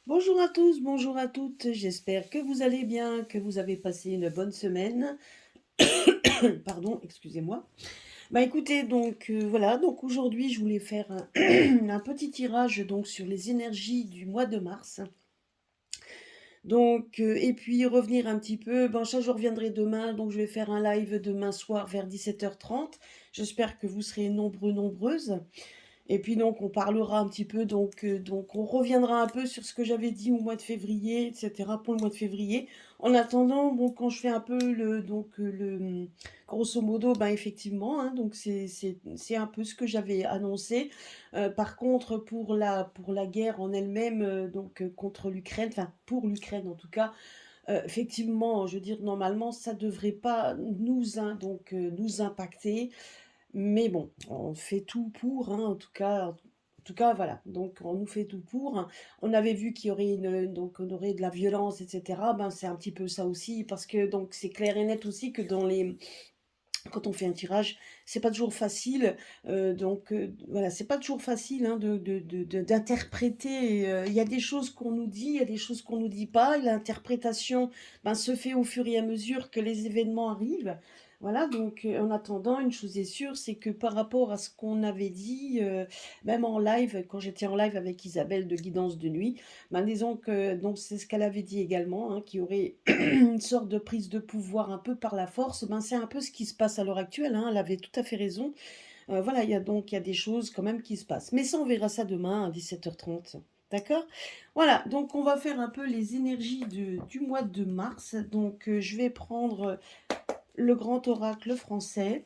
Bonjour à tous, bonjour à toutes, j'espère que vous allez bien, que vous avez passé une bonne semaine. Pardon, excusez-moi. Bah écoutez, donc voilà, donc aujourd'hui je voulais faire un petit tirage donc sur les énergies du mois de mars. Donc, et puis revenir un petit peu, ben ça je reviendrai demain, donc je vais faire un live demain soir vers 17h30. J'espère que vous serez nombreux, nombreuses. Et puis donc on parlera un petit peu, donc on reviendra un peu sur ce que j'avais dit au mois de février, etc. pour le mois de février. En attendant, bon, quand je fais un peu grosso modo, ben effectivement, hein, donc c'est un peu ce que j'avais annoncé. Par contre, pour la guerre en elle-même, contre l'Ukraine, enfin pour l'Ukraine en tout cas, effectivement, je veux dire, normalement, ça devrait pas nous impacter. Mais bon, on fait tout pour, hein, en tout cas, voilà. Donc, on nous fait tout pour, hein. On avait vu qu'il y aurait donc on aurait de la violence, etc. Ben, c'est un petit peu ça aussi, parce que donc c'est clair et net aussi que quand on fait un tirage, c'est pas toujours facile. Voilà, c'est pas toujours facile hein, d'interpréter. Il y a des choses qu'on nous dit, il y a des choses qu'on nous dit pas. Et l'interprétation, ben, se fait au fur et à mesure que les événements arrivent. Voilà, donc en attendant, une chose est sûre, c'est que par rapport à ce qu'on avait dit, même en live, quand j'étais en live avec Isabelle de Guidance de Nuit, ben disons que donc c'est ce qu'elle avait dit également, hein, qu'il y aurait une sorte de prise de pouvoir un peu par la force. Ben c'est un peu ce qui se passe à l'heure actuelle, hein, elle avait tout à fait raison. Voilà, il y a des choses quand même qui se passent. Mais ça, on verra ça demain à 17h30. D'accord? Voilà, donc on va faire un peu les énergies du mois de mars. Donc je vais prendre le grand oracle français.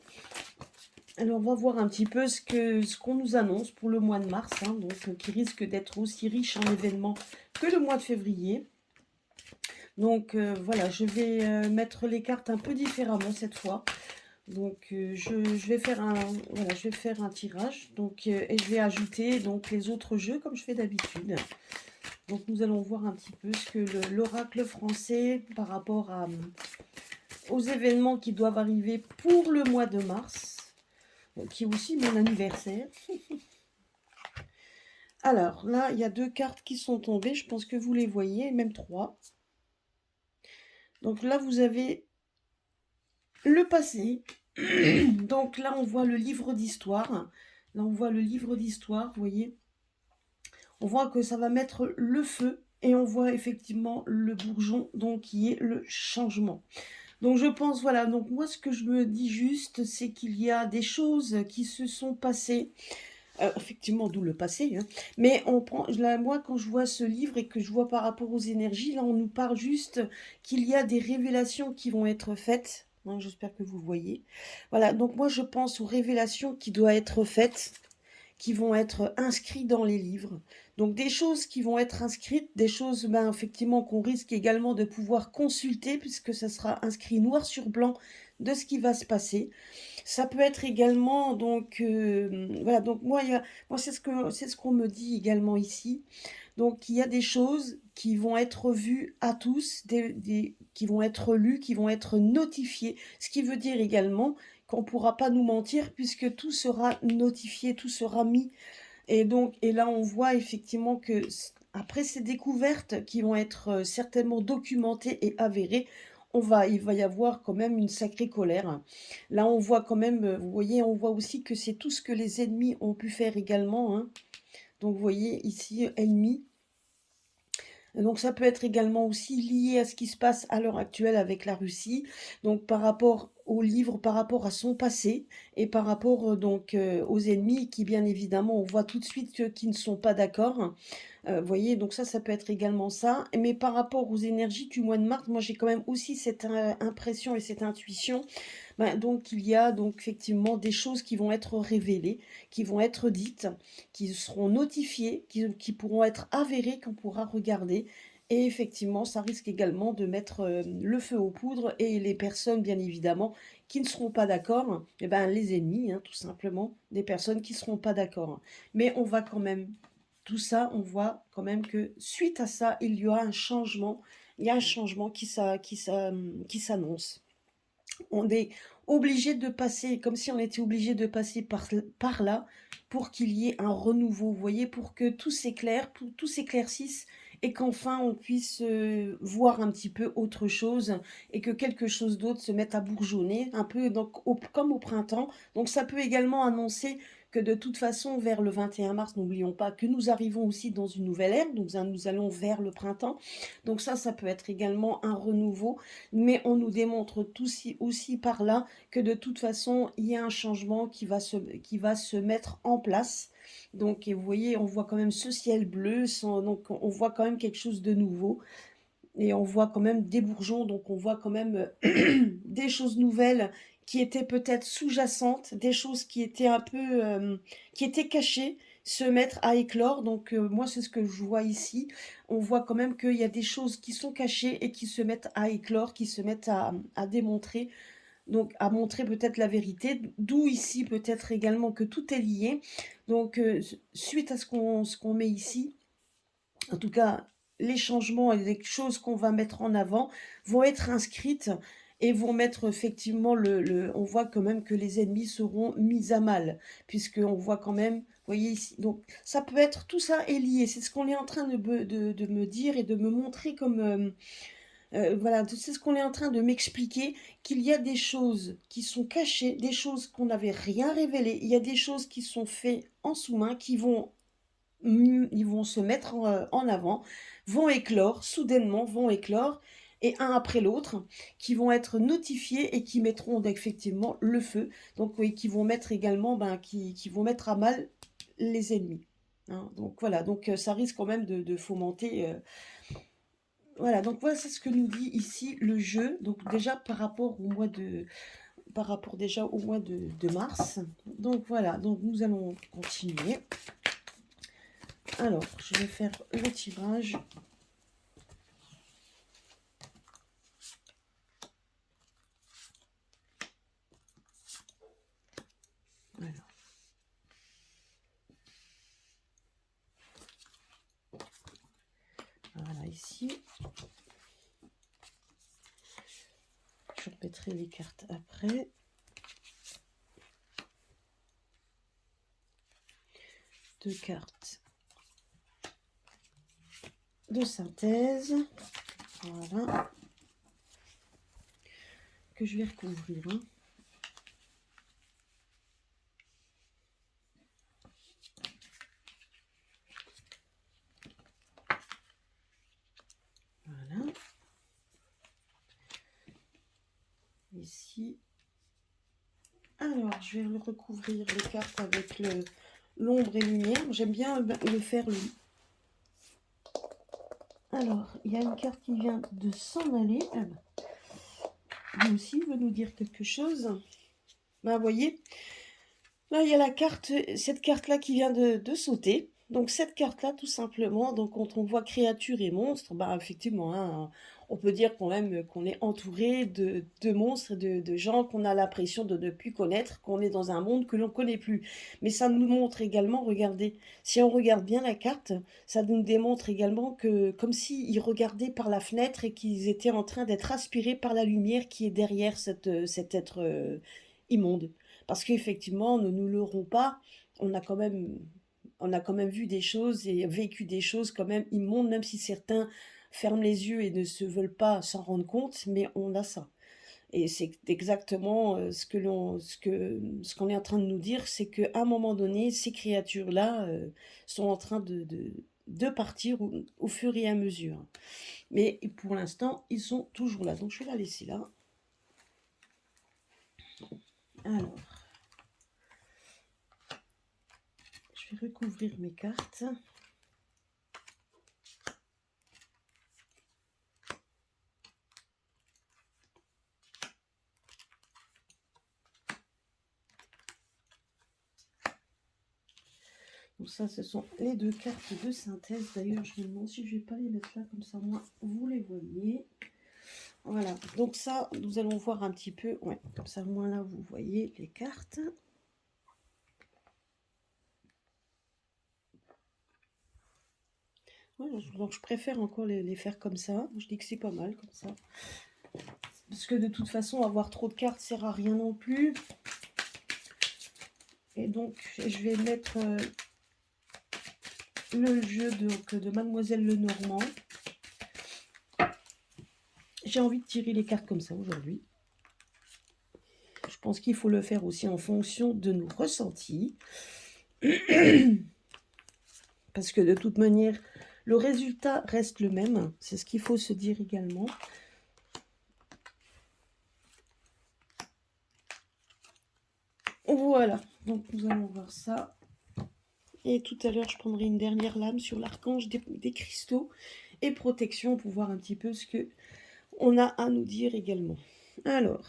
Alors, on va voir un petit peu ce qu'on nous annonce pour le mois de mars, hein, qui risque d'être aussi riche en événements que le mois de février. Donc voilà, je vais mettre les cartes un peu différemment cette fois. Donc je vais faire voilà, je vais faire un tirage. Donc et je vais ajouter donc les autres jeux comme je fais d'habitude. Donc nous allons voir un petit peu ce que l'oracle français par rapport aux événements qui doivent arriver pour le mois de mars, qui est aussi mon anniversaire. Alors là, il y a deux cartes qui sont tombées, je pense que vous les voyez, même trois. Donc là, vous avez le passé. Donc là, on voit le livre d'histoire. Là, on voit le livre d'histoire, vous voyez. On voit que ça va mettre le feu et on voit effectivement le bourgeon, donc qui est le changement. Donc je pense, voilà, donc moi ce que je me dis juste, c'est qu'il y a des choses qui se sont passées. Effectivement, d'où le passé, hein. Mais on prend, là, moi, quand je vois ce livre et que je vois par rapport aux énergies, là, on nous parle juste qu'il y a des révélations qui vont être faites, hein, j'espère que vous voyez. Voilà, donc moi, je pense aux révélations qui doivent être faites, qui vont être inscrites dans les livres. Donc des choses qui vont être inscrites, des choses, ben, effectivement, qu'on risque également de pouvoir consulter, puisque ça sera inscrit noir sur blanc de ce qui va se passer. Ça peut être également donc voilà, donc moi c'est ce qu'on me dit également ici. Donc il y a des choses qui vont être vues à tous, qui vont être lues, qui vont être notifiées, ce qui veut dire également qu'on ne pourra pas nous mentir puisque tout sera notifié, tout sera mis. Et là on voit effectivement que après ces découvertes qui vont être certainement documentées et avérées, il va y avoir quand même une sacrée colère. Là, on voit quand même, vous voyez, on voit aussi que c'est tout ce que les ennemis ont pu faire également, hein. Donc, vous voyez ici, ennemis. Donc ça peut être également aussi lié à ce qui se passe à l'heure actuelle avec la Russie, donc par rapport au livre, par rapport à son passé et par rapport aux ennemis qui bien évidemment on voit tout de suite qui ne sont pas d'accord. Vous voyez, donc ça peut être également ça. Mais par rapport aux énergies du mois de mars, moi j'ai quand même aussi cette impression et cette intuition. Ben, donc il y a donc effectivement des choses qui vont être révélées, qui vont être dites, qui seront notifiées, qui pourront être avérées, qu'on pourra regarder. Et effectivement, ça risque également de mettre le feu aux poudres et les personnes, bien évidemment, qui ne seront pas d'accord, eh ben, les ennemis, hein, tout simplement, des personnes qui ne seront pas d'accord. Mais on va quand même tout ça, on voit quand même que suite à ça, il y aura un changement. Il y a un changement qui s'annonce. On est obligé de passer, comme si on était obligé de passer par là pour qu'il y ait un renouveau, vous voyez, pour que tout s'éclaire, pour tout s'éclaircisse et qu'enfin on puisse voir un petit peu autre chose et que quelque chose d'autre se mette à bourgeonner, un peu donc, comme au printemps. Donc ça peut également annoncer que de toute façon, vers le 21 mars, n'oublions pas que nous arrivons aussi dans une nouvelle ère, donc nous allons vers le printemps. Donc ça peut être également un renouveau, mais on nous démontre aussi par là que de toute façon, il y a un changement qui va se mettre en place. Donc, et vous voyez, on voit quand même ce ciel bleu, donc on voit quand même quelque chose de nouveau. Et on voit quand même des bourgeons, donc on voit quand même des choses nouvelles qui étaient peut-être sous-jacentes, des choses qui étaient un peu, qui étaient cachées, se mettre à éclore. Donc moi, c'est ce que je vois ici. On voit quand même qu'il y a des choses qui sont cachées et qui se mettent à éclore, qui se mettent à démontrer, donc à montrer peut-être la vérité. D'où ici peut-être également que tout est lié. Donc suite à ce qu'on met ici, en tout cas, les changements et les choses qu'on va mettre en avant vont être inscrites et vont mettre effectivement on voit quand même que les ennemis seront mis à mal, puisqu'on voit quand même, vous voyez ici, donc ça peut être, tout ça est lié, c'est ce qu'on est en train de me dire et de me montrer comme, voilà, c'est ce qu'on est en train de m'expliquer, qu'il y a des choses qui sont cachées, des choses qu'on n'avait rien révélées, il y a des choses qui sont faites en sous-main, ils vont se mettre en avant, vont éclore, soudainement vont éclore, et un après l'autre, qui vont être notifiés et qui mettront effectivement le feu, donc oui, qui vont mettre également, qui vont mettre à mal les ennemis. Hein. Donc voilà, donc ça risque quand même de fomenter. Voilà, donc voilà, c'est ce que nous dit ici le jeu. Donc déjà par rapport déjà au mois de mars. Donc voilà, donc nous allons continuer. Alors, je vais faire le tirage. Alors. Voilà, ici. Je remettrai les cartes après. Deux cartes de synthèse. Voilà. Que je vais recouvrir. Hein. Voilà. Ici. Alors, je vais recouvrir les cartes avec l'ombre et lumière. J'aime bien le faire. Alors, il y a une carte qui vient de s'en aller. Lui aussi veut nous dire quelque chose. Ben, vous voyez, là, il y a la carte, cette carte-là qui vient de sauter. Donc, cette carte-là, tout simplement, donc quand on voit créatures et monstres, bah, effectivement, hein, on peut dire quand même qu'on est entouré de monstres, de gens qu'on a l'impression de ne plus connaître, qu'on est dans un monde que l'on ne connaît plus. Mais ça nous montre également, regardez, si on regarde bien la carte, ça nous démontre également que, comme s'ils regardaient par la fenêtre et qu'ils étaient en train d'être aspirés par la lumière qui est derrière cet être immonde. Parce qu'effectivement, ne nous leurrons pas, on a quand même, on a quand même vu des choses et vécu des choses quand même immondes, même si certains ferment les yeux et ne se veulent pas s'en rendre compte, mais on a ça. Et c'est exactement ce qu'on est en train de nous dire, c'est qu'à un moment donné, ces créatures-là sont en train de partir au fur et à mesure. Mais pour l'instant, ils sont toujours là. Donc je vais la laisser là. Alors. Je vais recouvrir mes cartes. Donc ça, ce sont les deux cartes de synthèse. D'ailleurs, je me demande si je ne vais pas les mettre là, comme ça, moi, vous les voyez. Voilà, donc ça, nous allons voir un petit peu. Ouais, comme ça, moi, là, vous voyez les cartes. Ouais, donc je préfère encore les faire comme ça. Je dis que c'est pas mal comme ça. Parce que de toute façon, avoir trop de cartes sert à rien non plus. Et donc, je vais mettre le jeu de Mademoiselle Lenormand. J'ai envie de tirer les cartes comme ça aujourd'hui. Je pense qu'il faut le faire aussi en fonction de nos ressentis. Parce que de toute manière, le résultat reste le même. C'est ce qu'il faut se dire également. Voilà, donc nous allons voir ça. Et tout à l'heure, je prendrai une dernière lame sur l'archange des cristaux et protection pour voir un petit peu ce que on a à nous dire également. Alors,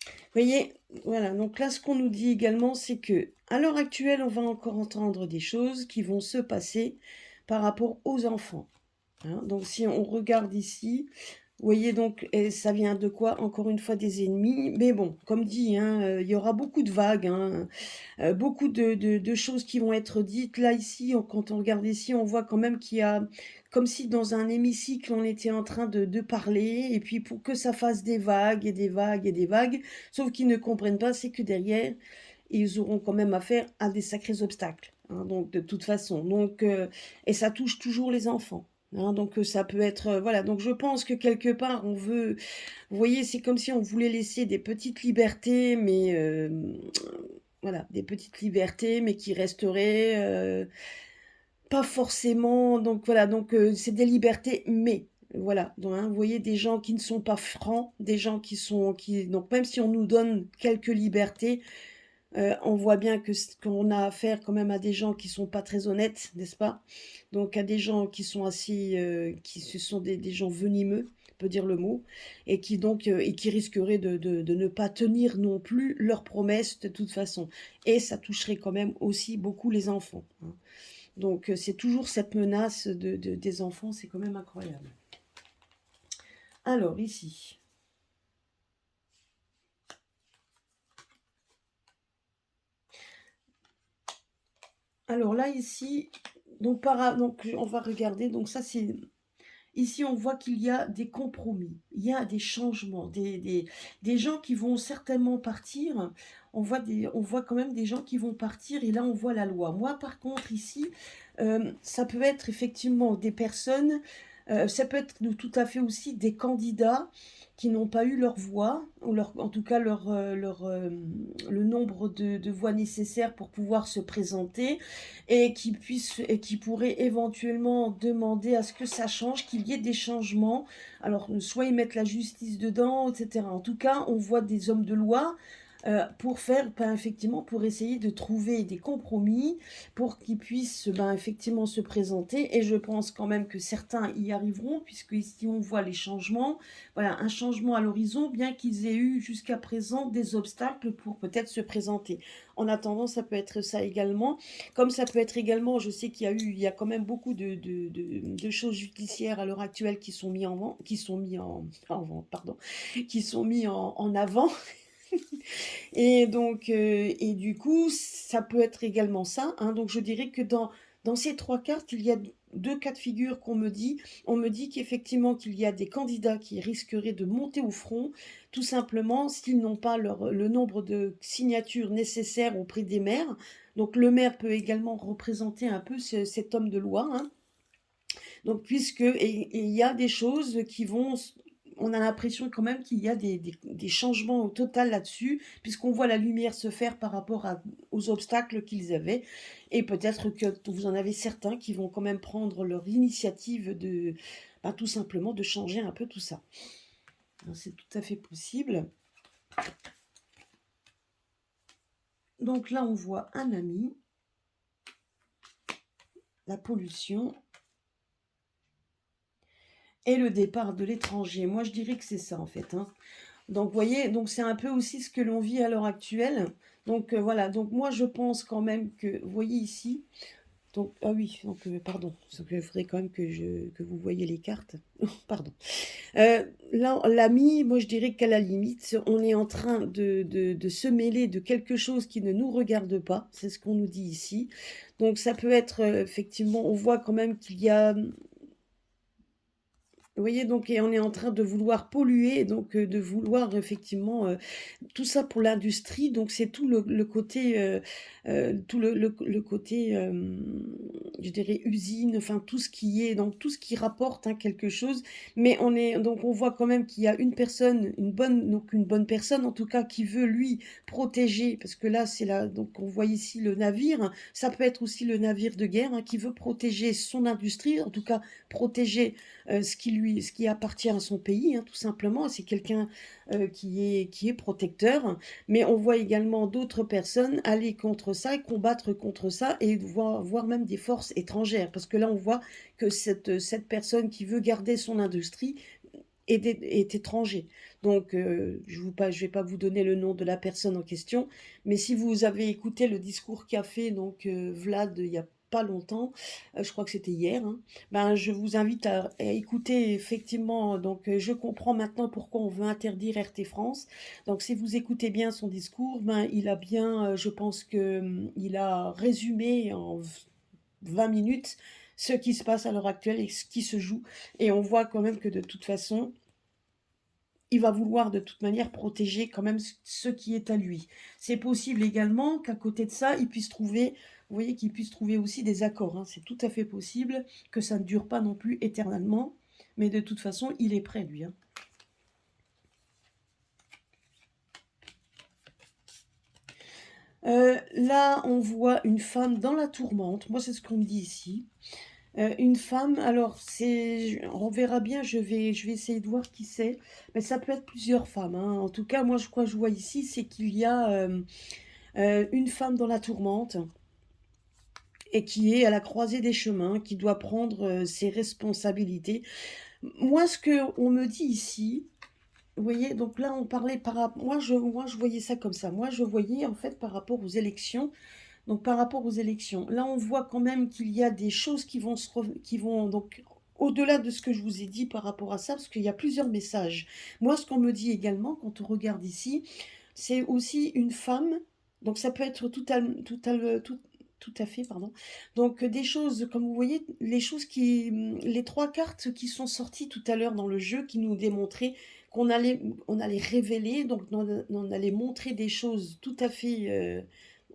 vous voyez, voilà, donc là, ce qu'on nous dit également, c'est que à l'heure actuelle, on va encore entendre des choses qui vont se passer par rapport aux enfants. Hein. Donc, si on regarde ici, vous voyez donc, et ça vient de quoi? Encore une fois, des ennemis. Mais bon, comme dit, hein, il y aura beaucoup de vagues, hein, beaucoup de choses qui vont être dites. Là, ici, quand on regarde ici, on voit quand même qu'il y a, comme si dans un hémicycle, on était en train de parler, et puis pour que ça fasse des vagues et des vagues et des vagues, sauf qu'ils ne comprennent pas, c'est que derrière, ils auront quand même affaire à des sacrés obstacles. Hein, donc, de toute façon. Donc, et ça touche toujours les enfants. Hein, donc ça peut être voilà, donc je pense que quelque part on veut, vous voyez, c'est comme si on voulait laisser des petites libertés, mais voilà, des petites libertés, mais qui resteraient pas forcément. Donc voilà, donc c'est des libertés, mais voilà. Donc, hein, vous voyez, des gens qui ne sont pas francs, des gens donc même si on nous donne quelques libertés, on voit bien qu'on a affaire quand même à des gens qui sont pas très honnêtes, n'est-ce pas? Donc à des gens qui sont assis, qui ce sont des gens venimeux, on peut dire le mot, et qui donc et qui risqueraient de ne pas tenir non plus leurs promesses de toute façon. Et ça toucherait quand même aussi beaucoup les enfants. Hein. Donc c'est toujours cette menace des enfants, c'est quand même incroyable. Alors ici. Alors là ici, donc on va regarder. Donc ça c'est ici, on voit qu'il y a des compromis, il y a des changements, des gens qui vont certainement partir. On voit quand même des gens qui vont partir, et là, on voit la loi. Moi, par contre, ici, ça peut être effectivement des personnes, ça peut être tout à fait aussi des candidats qui n'ont pas eu leur voix, ou en tout cas le nombre de voix nécessaires pour pouvoir se présenter, et qui pourraient éventuellement demander à ce que ça change, qu'il y ait des changements. Alors, soit ils mettent la justice dedans, etc. En tout cas, on voit des hommes de loi pour faire, ben, effectivement, pour essayer de trouver des compromis pour qu'ils puissent, ben, effectivement, se présenter. Et je pense quand même que certains y arriveront, puisque ici on voit les changements. Voilà, un changement à l'horizon, bien qu'ils aient eu jusqu'à présent des obstacles pour peut-être se présenter. En attendant, ça peut être ça également. Comme ça peut être également, je sais il y a quand même beaucoup de choses judiciaires à l'heure actuelle qui sont mis en vente, qui sont mis en avant. Et donc, et du coup, ça peut être également ça. Hein. Donc, je dirais que dans ces trois cartes, il y a deux cas de figure qu'on me dit. On me dit qu'effectivement, qu'il y a des candidats qui risqueraient de monter au front, tout simplement s'ils n'ont pas le nombre de signatures nécessaires auprès des maires. Donc, le maire peut également représenter un peu cet homme de loi. Hein. Donc, et il y a des choses qui vont, on a l'impression quand même qu'il y a des changements au total là-dessus, puisqu'on voit la lumière se faire par rapport aux obstacles qu'ils avaient. Et peut-être que vous en avez certains qui vont quand même prendre leur initiative ben, tout simplement de changer un peu tout ça. C'est tout à fait possible. Donc là, on voit un ami, la pollution, et le départ de l'étranger. Moi, je dirais que c'est ça, en fait. Hein. Donc, vous voyez, donc c'est un peu aussi ce que l'on vit à l'heure actuelle. Donc, voilà. Donc, moi, je pense quand même que, vous voyez ici, donc, ah oui, donc, pardon. Il faudrait quand même que vous voyez les cartes. Pardon. Là, l'ami, moi, je dirais qu'à la limite, on est en train de se mêler de quelque chose qui ne nous regarde pas. C'est ce qu'on nous dit ici. Donc, ça peut être, effectivement, on voit quand même qu'il y a Vous voyez, donc et on est en train de vouloir polluer, donc de vouloir effectivement, tout ça pour l'industrie, donc c'est tout le côté, tout le côté, je dirais usine, enfin tout ce qui est donc tout ce qui rapporte, hein, quelque chose. Mais on voit quand même qu'il y a une personne, une bonne personne en tout cas qui veut lui protéger, parce que là c'est là donc on voit ici le navire, ça peut être aussi le navire de guerre, hein, qui veut protéger son industrie, en tout cas protéger ce qui appartient à son pays, hein, tout simplement. C'est quelqu'un qui est protecteur, mais on voit également d'autres personnes aller contre ça, et combattre contre ça, et voir même des forces étrangères, parce que là on voit que cette personne qui veut garder son industrie est étranger. Donc, je ne vais pas vous donner le nom de la personne en question, mais si vous avez écouté le discours qu'a fait donc Vlad il y a pas longtemps, je crois que c'était hier, hein, ben, je vous invite à écouter effectivement. Donc, je comprends maintenant pourquoi on veut interdire RT France. Donc, si vous écoutez bien son discours, ben, il a bien, je pense que il a résumé en 20 minutes ce qui se passe à l'heure actuelle et ce qui se joue. Et on voit quand même que de toute façon, il va vouloir de toute manière protéger quand même ce qui est à lui. C'est possible également qu'à côté de ça, il puisse trouver, vous voyez, qu'il puisse trouver aussi des accords, hein. C'est tout à fait possible que ça ne dure pas non plus éternellement, mais de toute façon, il est prêt, lui, hein. Là, on voit une femme dans la tourmente. Moi, c'est ce qu'on me dit ici. Une femme, alors on verra bien, je vais essayer de voir qui c'est, mais ça peut être plusieurs femmes, hein. En tout cas, moi, je crois que je vois ici, c'est qu'il y a une femme dans la tourmente et qui est à la croisée des chemins, qui doit prendre ses responsabilités. Moi, ce que on me dit ici, vous voyez, donc là, on parlait moi, je voyais ça comme ça. Moi, je voyais en fait par rapport aux élections. Donc par rapport aux élections, là on voit quand même qu'il y a des choses qui vont donc au-delà de ce que je vous ai dit par rapport à ça, parce qu'il y a plusieurs messages. Moi, ce qu'on me dit également quand on regarde ici, c'est aussi une femme. Donc ça peut être tout à fait, pardon. Donc des choses, comme vous voyez, les trois cartes qui sont sorties tout à l'heure dans le jeu, qui nous démontraient on allait révéler, donc on allait montrer des choses tout à fait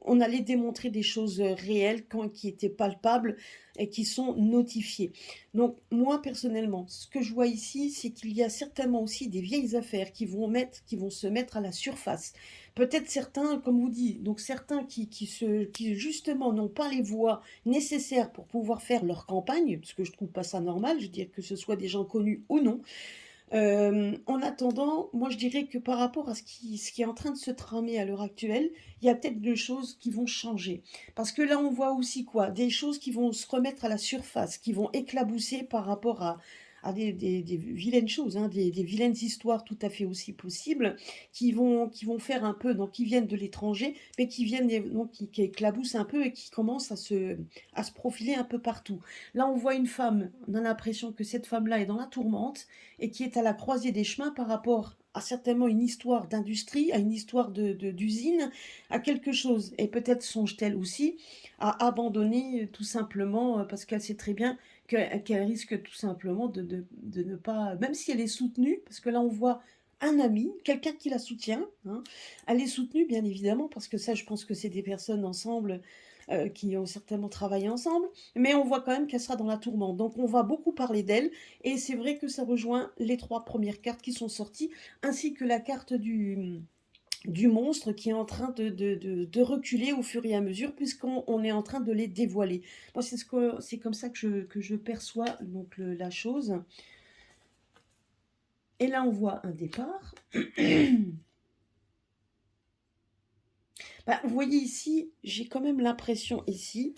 on allait démontrer des choses réelles qui étaient palpables et qui sont notifiées. Donc moi personnellement, ce que je vois ici, c'est qu'il y a certainement aussi des vieilles affaires qui vont se mettre à la surface. Peut-être certains, comme vous dites, donc certains qui justement n'ont pas les voix nécessaires pour pouvoir faire leur campagne, parce que je trouve pas ça normal, je veux dire que ce soit des gens connus ou non. En attendant, moi je dirais que par rapport à ce qui est en train de se tramer à l'heure actuelle, il y a peut-être des choses qui vont changer. Parce que là, on voit aussi quoi? Des choses qui vont se remettre à la surface, qui vont éclabousser par rapport à des vilaines choses, hein, des vilaines histoires tout à fait aussi possibles, qui vont faire un peu, donc qui viennent de l'étranger, mais qui viennent donc qui éclaboussent un peu et qui commencent à se profiler un peu partout. Là, on voit une femme, on a l'impression que cette femme-là est dans la tourmente et qui est à la croisée des chemins par rapport à certainement une histoire d'industrie, à une histoire d'usine, à quelque chose. Et peut-être songe-t-elle aussi à abandonner tout simplement parce qu'elle sait très bien qu'elle risque tout simplement de ne pas, même si elle est soutenue, parce que là on voit un ami, quelqu'un qui la soutient, hein, elle est soutenue bien évidemment, parce que ça je pense que c'est des personnes ensemble qui ont certainement travaillé ensemble, mais on voit quand même qu'elle sera dans la tourmente. Donc on va beaucoup parler d'elle, et c'est vrai que ça rejoint les trois premières cartes qui sont sorties, ainsi que la carte du monstre qui est en train de reculer au fur et à mesure, puisqu'on est en train de les dévoiler. Moi, c'est comme ça que je perçois donc la chose. Et là, on voit un départ. Bah, vous voyez ici, j'ai quand même l'impression ici,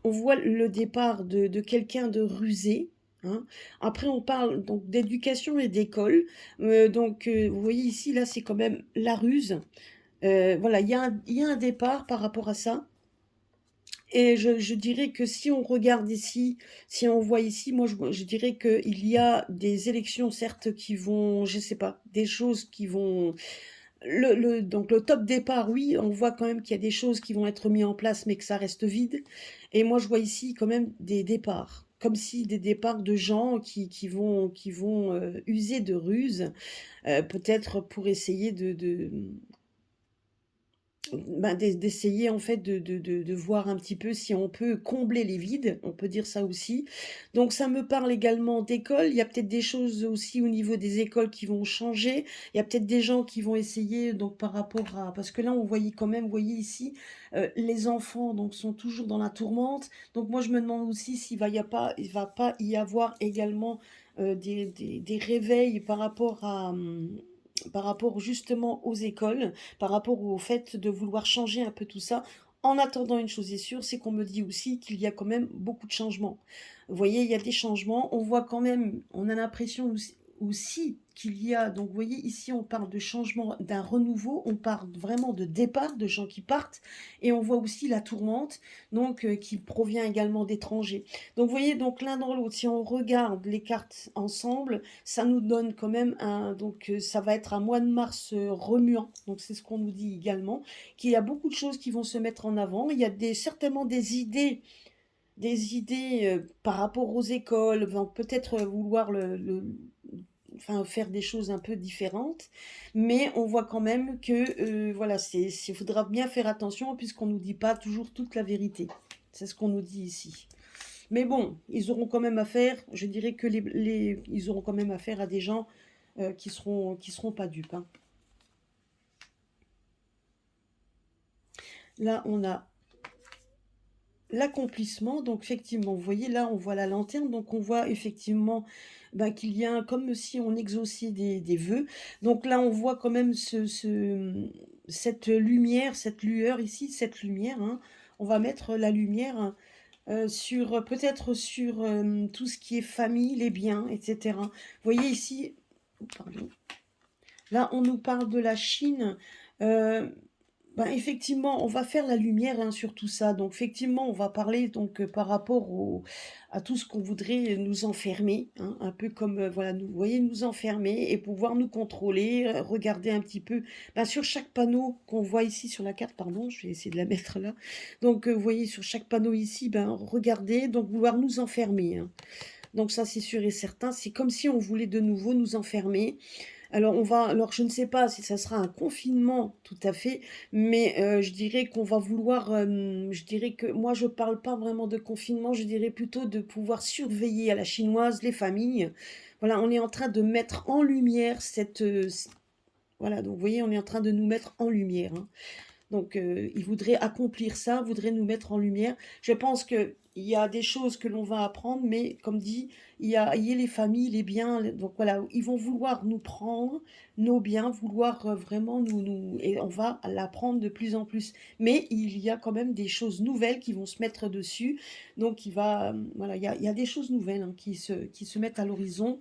on voit le départ de quelqu'un de rusé, hein. Après, on parle donc d'éducation et d'école. Donc, vous voyez ici, là, c'est quand même la ruse. Voilà, il y a un départ par rapport à ça. Et je dirais que si on regarde ici, si on voit ici, moi je dirais qu'il y a des élections certes qui vont, je sais pas, des choses qui vont donc le top départ, oui, on voit quand même qu'il y a des choses qui vont être mises en place, mais que ça reste vide. Et moi, je vois ici quand même des départs. comme si des départs de gens qui vont user de ruses, peut-être pour essayer d'essayer en fait de voir un petit peu si on peut combler les vides, on peut dire ça aussi. Donc ça me parle également d'école, il y a peut-être des choses aussi au niveau des écoles qui vont changer, il y a peut-être des gens qui vont essayer donc par rapport à parce que là on voyait quand même, vous voyez ici, les enfants donc sont toujours dans la tourmente. Donc moi je me demande aussi il va pas y avoir également, des réveils par rapport justement aux écoles, par rapport au fait de vouloir changer un peu tout ça. En attendant, une chose est sûre, c'est qu'on me dit aussi qu'il y a quand même beaucoup de changements. Vous voyez, il y a des changements. On voit quand même, on a l'impression aussi qu'il y a, donc vous voyez, ici on parle de changement, d'un renouveau, on parle vraiment de départ, de gens qui partent, et on voit aussi la tourmente, donc qui provient également d'étrangers. Donc vous voyez, donc l'un dans l'autre, si on regarde les cartes ensemble, ça nous donne quand même donc ça va être un mois de mars remuant, donc c'est ce qu'on nous dit également, qu'il y a beaucoup de choses qui vont se mettre en avant, il y a certainement des idées par rapport aux écoles, donc peut-être vouloir enfin faire des choses un peu différentes, mais on voit quand même que voilà, faudra bien faire attention puisqu'on nous dit pas toujours toute la vérité. C'est ce qu'on nous dit ici. Mais bon, ils auront quand même affaire, je dirais que ils auront quand même affaire à des gens qui seront pas dupes, hein. Là, on a l'accomplissement, donc effectivement, vous voyez, là, on voit la lanterne, donc on voit effectivement qu'il y a comme si on exauçait des vœux. Donc là, on voit quand même cette lumière, cette lueur ici, cette lumière, hein. On va mettre la lumière peut-être sur tout ce qui est famille, les biens, etc. Vous voyez ici, pardon, là on nous parle de la Chine. euh, Effectivement, on va faire la lumière hein, sur tout ça. Donc effectivement, on va parler donc par rapport à tout ce qu'on voudrait nous enfermer, hein, un peu comme voilà, vous voyez, nous enfermer et pouvoir nous contrôler, regarder un petit peu sur chaque panneau qu'on voit ici sur la carte, pardon, je vais essayer de la mettre là. Donc vous voyez sur chaque panneau ici, regardez, donc vouloir nous enfermer, hein. Donc ça c'est sûr et certain, c'est comme si on voulait de nouveau nous enfermer. Alors je ne sais pas si ça sera un confinement tout à fait, mais je dirais qu'on va vouloir, je dirais que moi je parle pas vraiment de confinement, je dirais plutôt de pouvoir surveiller à la chinoise les familles. Voilà, on est en train de mettre en lumière voilà, donc vous voyez, on est en train de nous mettre en lumière, hein. Donc, il voudrait accomplir ça, voudrait nous mettre en lumière. Je pense qu'il y a des choses que l'on va apprendre, mais comme dit, il y a les familles, les biens. Donc voilà, ils vont vouloir nous prendre nos biens, vouloir vraiment et on va l'apprendre de plus en plus. Mais il y a quand même des choses nouvelles qui vont se mettre dessus. Donc voilà, il y a des choses nouvelles hein, qui se mettent à l'horizon.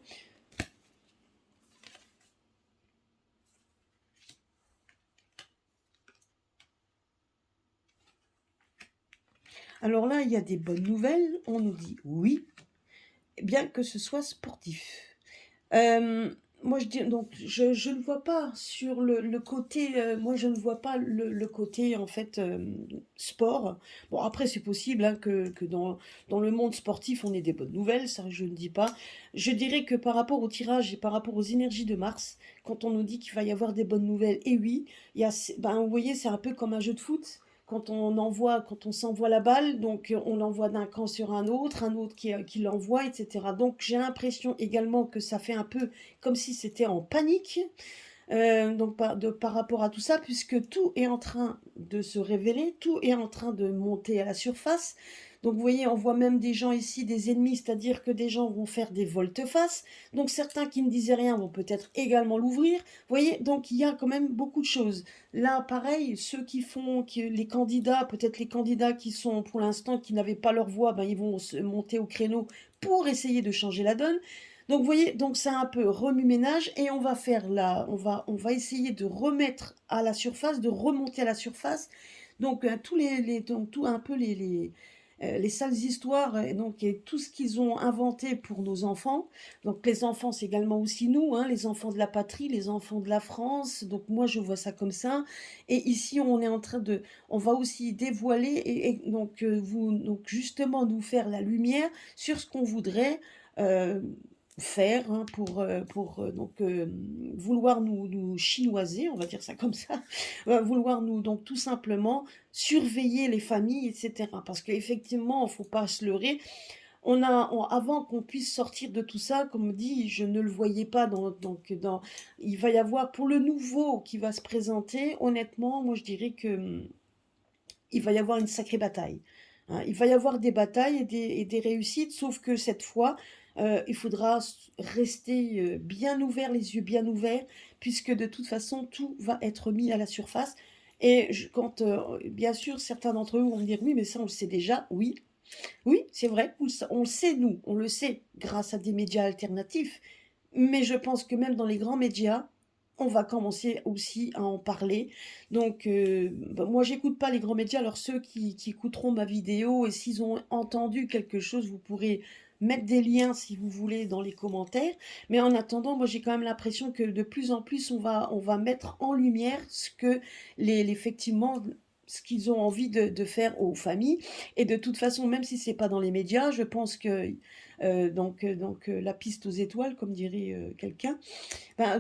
Alors là, il y a des bonnes nouvelles. On nous dit oui, bien que ce soit sportif. Euh, Moi, je ne vois pas sur le côté, moi, je ne vois pas le côté, en fait, sport. Bon, après, c'est possible hein, que dans le monde sportif, on ait des bonnes nouvelles, ça, je ne dis pas. Je dirais que par rapport au tirage et par rapport aux énergies de Mars, quand on nous dit qu'il va y avoir des bonnes nouvelles, et oui, vous voyez, c'est un peu comme un jeu de foot quand on s'envoie la balle, donc on l'envoie d'un camp sur un autre qui l'envoie, etc. Donc j'ai l'impression également que ça fait un peu comme si c'était en panique, donc par rapport à tout ça, puisque tout est en train de se révéler, tout est en train de monter à la surface. Donc vous voyez, on voit même des gens ici, des ennemis, c'est-à-dire que des gens vont faire des volte-face. Donc certains qui ne disaient rien vont peut-être également l'ouvrir. Vous voyez, donc il y a quand même beaucoup de choses. Là, pareil, les candidats, peut-être les candidats qui sont pour l'instant, qui n'avaient pas leur voix, ils vont se monter au créneau pour essayer de changer la donne. Donc vous voyez, donc c'est un peu remue-ménage et on va essayer de remettre à la surface, de remonter à la surface. Donc tous donc tout un peu les sales histoires et tout ce qu'ils ont inventé pour nos enfants. Donc les enfants, c'est également aussi nous, hein, les enfants de la patrie, les enfants de la France. Donc moi, je vois ça comme ça. Et ici, on est en train de, on va aussi dévoiler donc justement nous faire la lumière sur ce qu'on voudrait euh, faire hein, vouloir nous chinoiser, on va dire ça comme ça, vouloir nous donc tout simplement surveiller les familles, etc. Parce qu'effectivement, il ne faut pas se leurrer. Avant qu'on puisse sortir de tout ça, comme dit, je ne le voyais pas il va y avoir pour le nouveau qui va se présenter. Honnêtement, moi je dirais que il va y avoir une sacrée bataille. Hein. Il va y avoir des batailles et des réussites, sauf que cette fois, il faudra rester bien ouvert, les yeux bien ouverts, puisque de toute façon, tout va être mis à la surface. Bien sûr, certains d'entre eux vont me dire, oui, mais ça, on le sait déjà. Oui, oui, c'est vrai, on le sait, nous, on le sait grâce à des médias alternatifs, mais je pense que même dans les grands médias, on va commencer aussi à en parler. Donc, moi, j'écoute pas les grands médias, alors ceux qui écouteront ma vidéo, et s'ils ont entendu quelque chose, vous pourrez mettre des liens si vous voulez dans les commentaires. Mais en attendant, moi, j'ai quand même l'impression que de plus en plus, on va mettre en lumière effectivement, ce qu'ils ont envie de faire aux familles. Et de toute façon, même si c'est pas dans les médias, je pense que la piste aux étoiles, comme dirait quelqu'un, ben,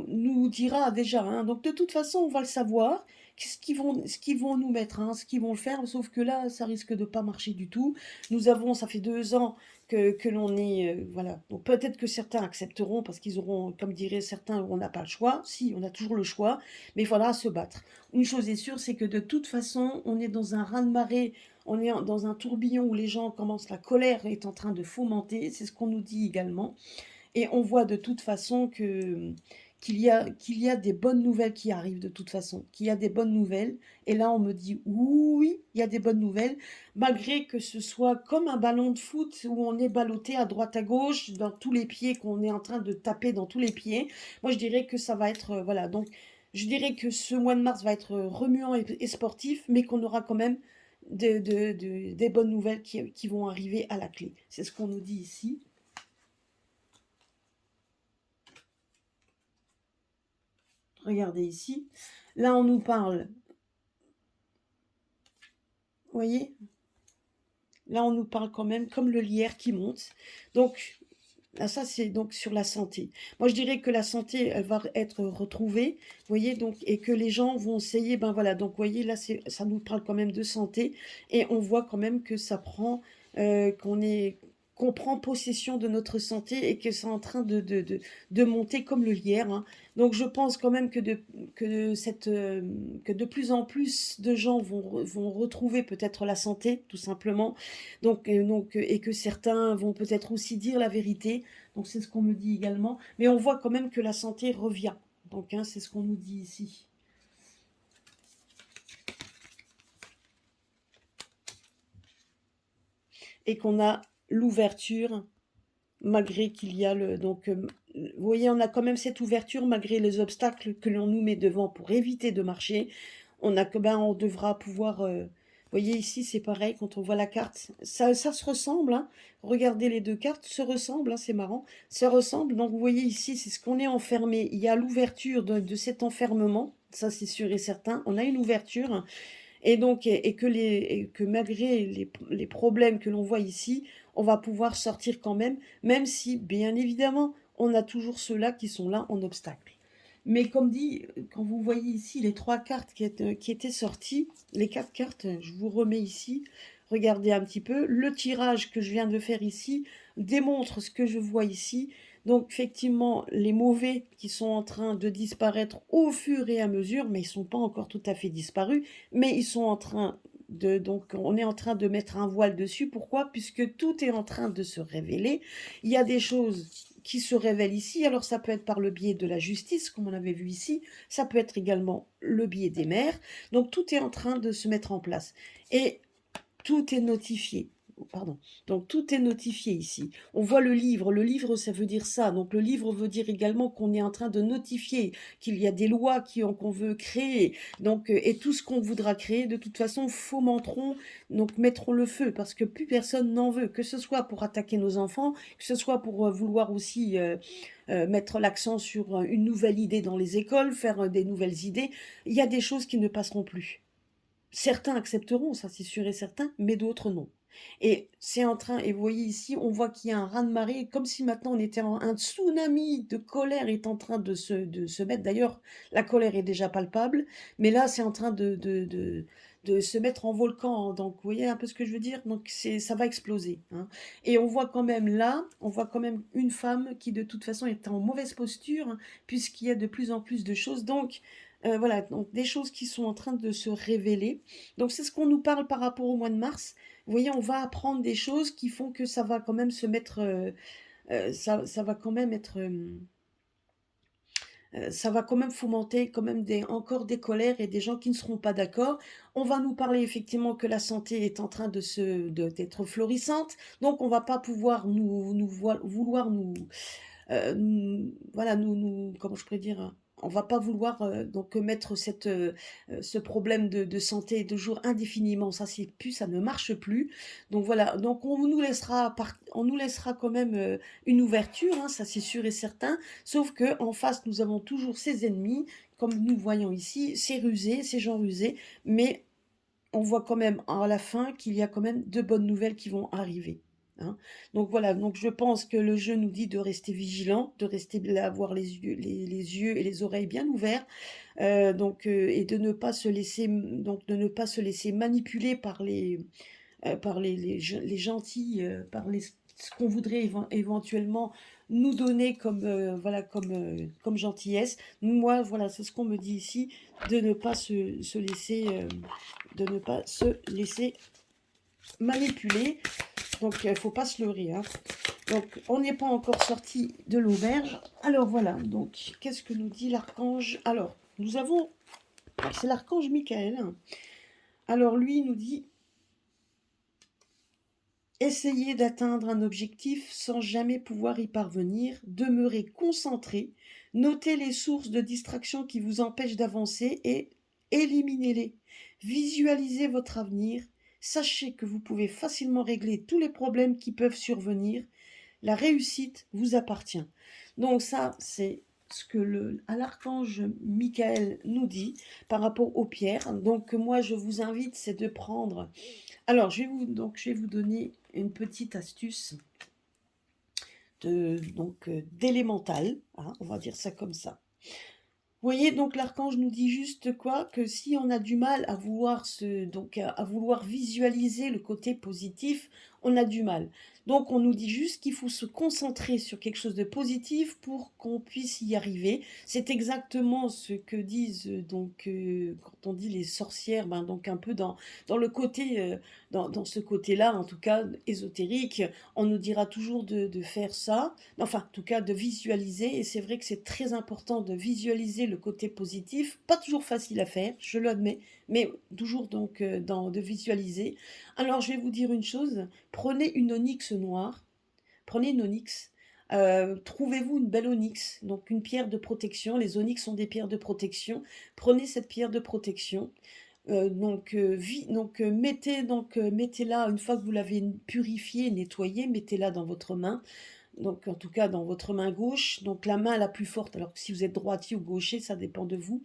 nous dira déjà. Hein. Donc de toute façon, on va le savoir. Ce qu'ils vont nous mettre, hein, ce qu'ils vont le faire, sauf que là, ça risque de pas marcher du tout. Ça fait 2 ans que l'on est, voilà. Donc peut-être que certains accepteront parce qu'ils auront, comme diraient certains, on n'a pas le choix. Si, on a toujours le choix, mais il faudra se battre. Une chose est sûre, c'est que de toute façon, on est dans un raz-de-marée, on est dans un tourbillon où les gens commencent, la colère est en train de fomenter, c'est ce qu'on nous dit également. Et on voit de toute façon qu'il y a des bonnes nouvelles qui arrivent de toute façon, qu'il y a des bonnes nouvelles. Et là, on me dit oui, il y a des bonnes nouvelles, malgré que ce soit comme un ballon de foot où on est ballotté à droite à gauche, dans tous les pieds, qu'on est en train de taper dans tous les pieds. Moi, je dirais que ça va être, voilà, donc je dirais que ce mois de mars va être remuant et sportif, mais qu'on aura quand même des bonnes nouvelles qui vont arriver à la clé. C'est ce qu'on nous dit ici. Regardez ici. Là, on nous parle. Vous voyez? Là, on nous parle quand même comme le lierre qui monte. Donc, là, ça, c'est donc sur la santé. Moi, je dirais que la santé, elle va être retrouvée. Vous voyez, donc, et que les gens vont essayer. Ben voilà, donc, vous voyez, là, ça nous parle quand même de santé. Et on voit quand même que ça prend, qu'on prend possession de notre santé et que c'est en train de monter comme le lierre. Hein. Donc je pense quand même que de plus en plus de gens vont retrouver peut-être la santé, tout simplement. Et que certains vont peut-être aussi dire la vérité. Donc c'est ce qu'on me dit également. Mais on voit quand même que la santé revient. Donc hein, c'est ce qu'on nous dit ici. Et qu'on a l'ouverture malgré qu'il y a vous voyez, on a quand même cette ouverture malgré les obstacles que l'on nous met devant pour éviter de marcher. On devra pouvoir. Vous voyez ici, c'est pareil quand on voit la carte, ça se ressemble. Hein. Regardez les deux cartes, se ressemblent. Hein, c'est marrant, ça ressemble. Donc vous voyez ici, c'est ce qu'on est enfermé. Il y a l'ouverture de cet enfermement. Ça, c'est sûr et certain. On a une ouverture. Et donc, et que malgré les problèmes que l'on voit ici, on va pouvoir sortir quand même, même si, bien évidemment, on a toujours ceux-là qui sont là en obstacle. Mais comme dit, quand vous voyez ici les 3 cartes qui étaient sorties, les 4 cartes, je vous remets ici, regardez un petit peu. Le tirage que je viens de faire ici démontre ce que je vois ici. Donc effectivement, les mauvais qui sont en train de disparaître au fur et à mesure, mais ils ne sont pas encore tout à fait disparus, mais ils sont en train donc on est en train de mettre un voile dessus. Pourquoi? Puisque tout est en train de se révéler. Il y a des choses qui se révèlent ici. Alors ça peut être par le biais de la justice, comme on avait vu ici. Ça peut être également le biais des maires. Donc tout est en train de se mettre en place. Et tout est notifié. pardon. Donc tout est notifié ici. On voit le livre ça veut dire ça. Donc le livre veut dire également qu'on est en train de notifier qu'il y a des lois qu'on veut créer. Donc et tout ce qu'on voudra créer, de toute façon, fomenteront, donc mettront le feu parce que plus personne n'en veut, que ce soit pour attaquer nos enfants, que ce soit pour vouloir aussi mettre l'accent sur une nouvelle idée dans les écoles, faire des nouvelles idées. Il y a des choses qui ne passeront plus. Certains accepteront, ça c'est sûr et certain, mais d'autres non. Et c'est en train, et vous voyez ici, on voit qu'il y a un raz-de-marée, comme si maintenant on était en un tsunami de colère est en train de se mettre. D'ailleurs, la colère est déjà palpable, mais là c'est en train de se mettre en volcan. Donc, vous voyez un peu ce que je veux dire? Donc, ça va exploser, hein. Et on voit quand même là, on voit quand même une femme qui de toute façon est en mauvaise posture, hein, puisqu'il y a de plus en plus de choses. Donc, voilà, donc des choses qui sont en train de se révéler. Donc c'est ce qu'on nous parle par rapport au mois de mars. Vous voyez, on va apprendre des choses qui font que ça va quand même se mettre, ça va quand même être, ça va quand même fomenter quand même encore des colères et des gens qui ne seront pas d'accord. On va nous parler effectivement que la santé est en train d'être florissante, donc on va pas pouvoir vouloir voilà, comment je pourrais dire, on va pas vouloir donc mettre ce problème de santé de jour indéfiniment. Ça, c'est plus, ça ne marche plus. Donc voilà, donc on nous laissera quand même une ouverture, hein, ça c'est sûr et certain. Sauf que en face, nous avons toujours ces ennemis, comme nous voyons ici, ces rusés, ces gens rusés. Mais on voit quand même à la fin qu'il y a quand même de bonnes nouvelles qui vont arriver, hein. Donc voilà, donc je pense que le jeu nous dit de rester vigilant, de rester là, avoir les yeux et les oreilles bien ouverts, et de ne pas se laisser, donc de ne pas se laisser manipuler par les gentils, par ce qu'on voudrait éventuellement nous donner comme, voilà, comme gentillesse. Moi, voilà, c'est ce qu'on me dit ici, de ne pas se laisser, de ne pas se laisser manipuler. Donc, il ne faut pas se leurrer, hein. Donc, on n'est pas encore sorti de l'auberge. Alors, voilà. Donc, qu'est-ce que nous dit l'archange? Alors, nous avons... C'est l'archange Michael. Alors, lui, il nous dit... Essayez d'atteindre un objectif sans jamais pouvoir y parvenir. Demeurez concentré. Notez les sources de distraction qui vous empêchent d'avancer et éliminez-les. Visualisez votre avenir. Sachez que vous pouvez facilement régler tous les problèmes qui peuvent survenir. La réussite vous appartient. Donc ça, c'est ce que l'archange Michael nous dit par rapport aux pierres. Donc moi, je vous invite, c'est de prendre... Alors, je vais vous donner une petite astuce d'élémental, hein, on va dire ça comme ça. Vous voyez, donc l'archange nous dit juste quoi? Que si on a du mal à vouloir à vouloir visualiser le côté positif, on a du mal. Donc on nous dit juste qu'il faut se concentrer sur quelque chose de positif pour qu'on puisse y arriver. C'est exactement ce que disent quand on dit les sorcières, ben, donc un peu dans le côté, dans ce côté-là, en tout cas ésotérique, on nous dira toujours de faire ça, enfin en tout cas de visualiser, et c'est vrai que c'est très important de visualiser le côté positif, pas toujours facile à faire, je l'admets, mais toujours donc de visualiser. Alors je vais vous dire une chose, prenez une onyx noire, prenez une onyx, trouvez-vous une belle onyx, donc une pierre de protection, les onyx sont des pierres de protection, prenez cette pierre de protection, mettez-la une fois que vous l'avez purifiée, nettoyée, mettez-la dans votre main, donc en tout cas dans votre main gauche, donc la main la plus forte, alors que si vous êtes droitier ou gaucher, ça dépend de vous,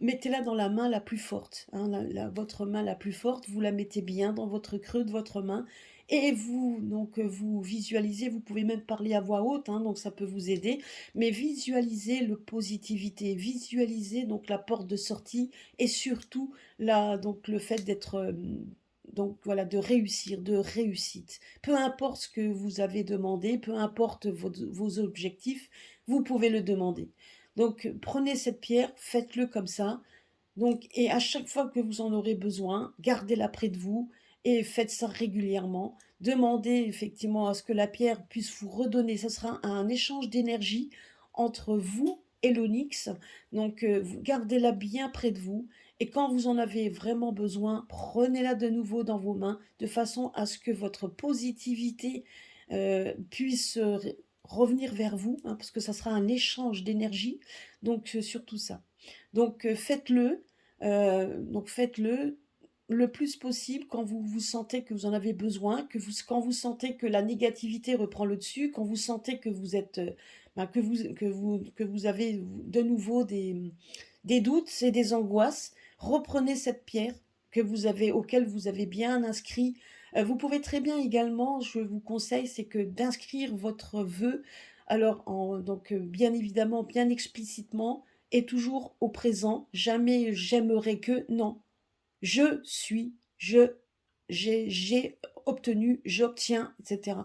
mettez-la dans la main la plus forte, hein, votre main la plus forte, vous la mettez bien dans votre creux de votre main, et vous visualisez, vous pouvez même parler à voix haute, hein, donc ça peut vous aider, mais visualisez le positivité, visualisez donc la porte de sortie, et surtout donc le fait d'être... donc voilà, de réussir, de réussite. Peu importe ce que vous avez demandé, peu importe vos objectifs, vous pouvez le demander. Donc prenez cette pierre, faites-le comme ça. Donc, et à chaque fois que vous en aurez besoin, gardez-la près de vous et faites ça régulièrement. Demandez effectivement à ce que la pierre puisse vous redonner. Ce sera un échange d'énergie entre vous et l'onyx. Donc, vous gardez-la bien près de vous et quand vous en avez vraiment besoin, prenez-la de nouveau dans vos mains, de façon à ce que votre positivité puisse revenir vers vous, hein, parce que ça sera un échange d'énergie, donc surtout ça. Donc faites-le le plus possible quand vous vous sentez que vous en avez besoin, quand vous sentez que la négativité reprend le dessus, quand vous sentez que vous êtes, que vous avez de nouveau des doutes et des angoisses, reprenez cette pierre auquel vous avez bien inscrit. Vous pouvez très bien également, je vous conseille, c'est que d'inscrire votre vœu, alors bien évidemment, bien explicitement, et toujours au présent, jamais j'aimerais que, non, je suis, j'ai obtenu, j'obtiens, etc.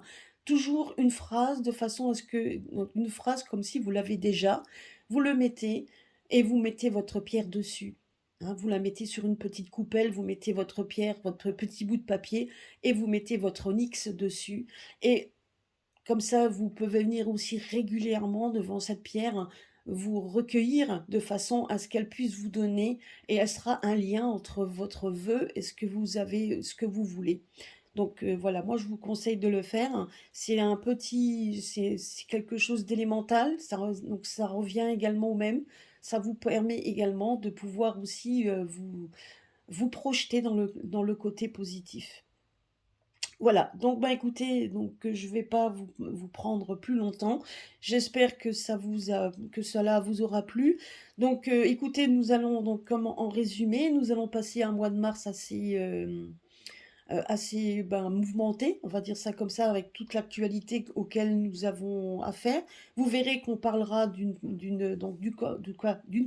Toujours une phrase de façon à ce que, donc une phrase comme si vous l'avez déjà, vous le mettez et vous mettez votre pierre dessus. Hein, vous la mettez sur une petite coupelle, vous mettez votre pierre, votre petit bout de papier et vous mettez votre onyx dessus. Et comme ça, vous pouvez venir aussi régulièrement devant cette pierre, vous recueillir de façon à ce qu'elle puisse vous donner, et elle sera un lien entre votre vœu et ce que vous voulez. Donc voilà, moi je vous conseille de le faire. C'est quelque chose d'élémental, donc ça revient également au même. Ça vous permet également de pouvoir aussi vous projeter dans le côté positif. Voilà, donc bah écoutez, je vais pas vous prendre plus longtemps. J'espère que que cela vous aura plu. Donc écoutez, nous allons donc comme en résumé, nous allons passer un mois de mars assez mouvementé, on va dire ça comme ça, avec toute l'actualité auquel nous avons affaire. Vous verrez qu'on parlera d'une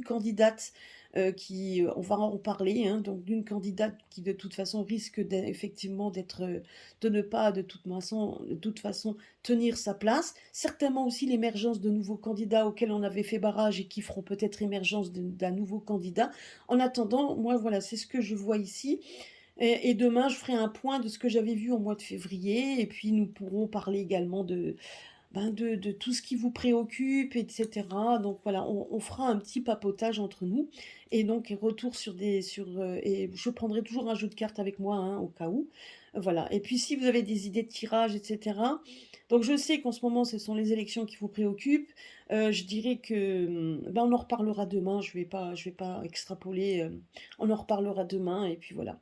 candidate on va en parler, hein, donc d'une candidate qui de toute façon risque effectivement de ne pas de toute façon tenir sa place. Certainement aussi l'émergence de nouveaux candidats auxquels on avait fait barrage et qui feront peut-être émergence d'un nouveau candidat. En attendant, moi voilà, c'est ce que je vois ici. Et demain, je ferai un point de ce que j'avais vu au mois de février. Et puis, nous pourrons parler également de tout ce qui vous préoccupe, etc. Donc voilà, on fera un petit papotage entre nous. Et donc, retour et je prendrai toujours un jeu de cartes avec moi, hein, au cas où. Voilà. Et puis, si vous avez des idées de tirage, etc. Donc, je sais qu'en ce moment, ce sont les élections qui vous préoccupent. Je dirais que, on en reparlera demain. Je vais pas extrapoler. On en reparlera demain. Et puis voilà.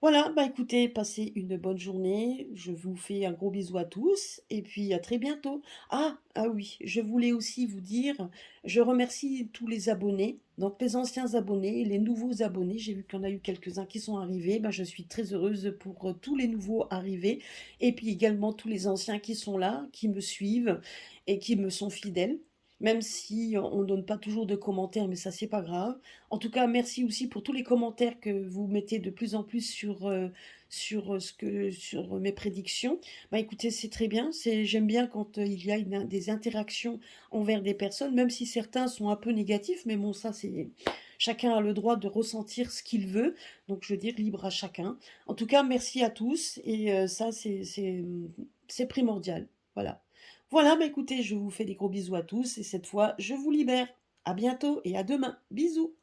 Voilà, bah écoutez, passez une bonne journée. Je vous fais un gros bisou à tous et puis à très bientôt. Ah oui, je voulais aussi vous dire, je remercie tous les abonnés, donc les anciens abonnés, les nouveaux abonnés. J'ai vu qu'il y en a eu quelques-uns qui sont arrivés. Bah, je suis très heureuse pour tous les nouveaux arrivés et puis également tous les anciens qui sont là, qui me suivent et qui me sont fidèles. Même si on ne donne pas toujours de commentaires, mais ça, c'est pas grave. En tout cas, merci aussi pour tous les commentaires que vous mettez de plus en plus sur mes prédictions. Bah écoutez, c'est très bien. J'aime bien quand il y a des interactions envers des personnes, même si certains sont un peu négatifs, mais bon, ça, chacun a le droit de ressentir ce qu'il veut. Donc, je veux dire, libre à chacun. En tout cas, merci à tous. Et ça, c'est primordial. Voilà. Voilà, bah écoutez, je vous fais des gros bisous à tous. Et cette fois, je vous libère. À bientôt et à demain. Bisous.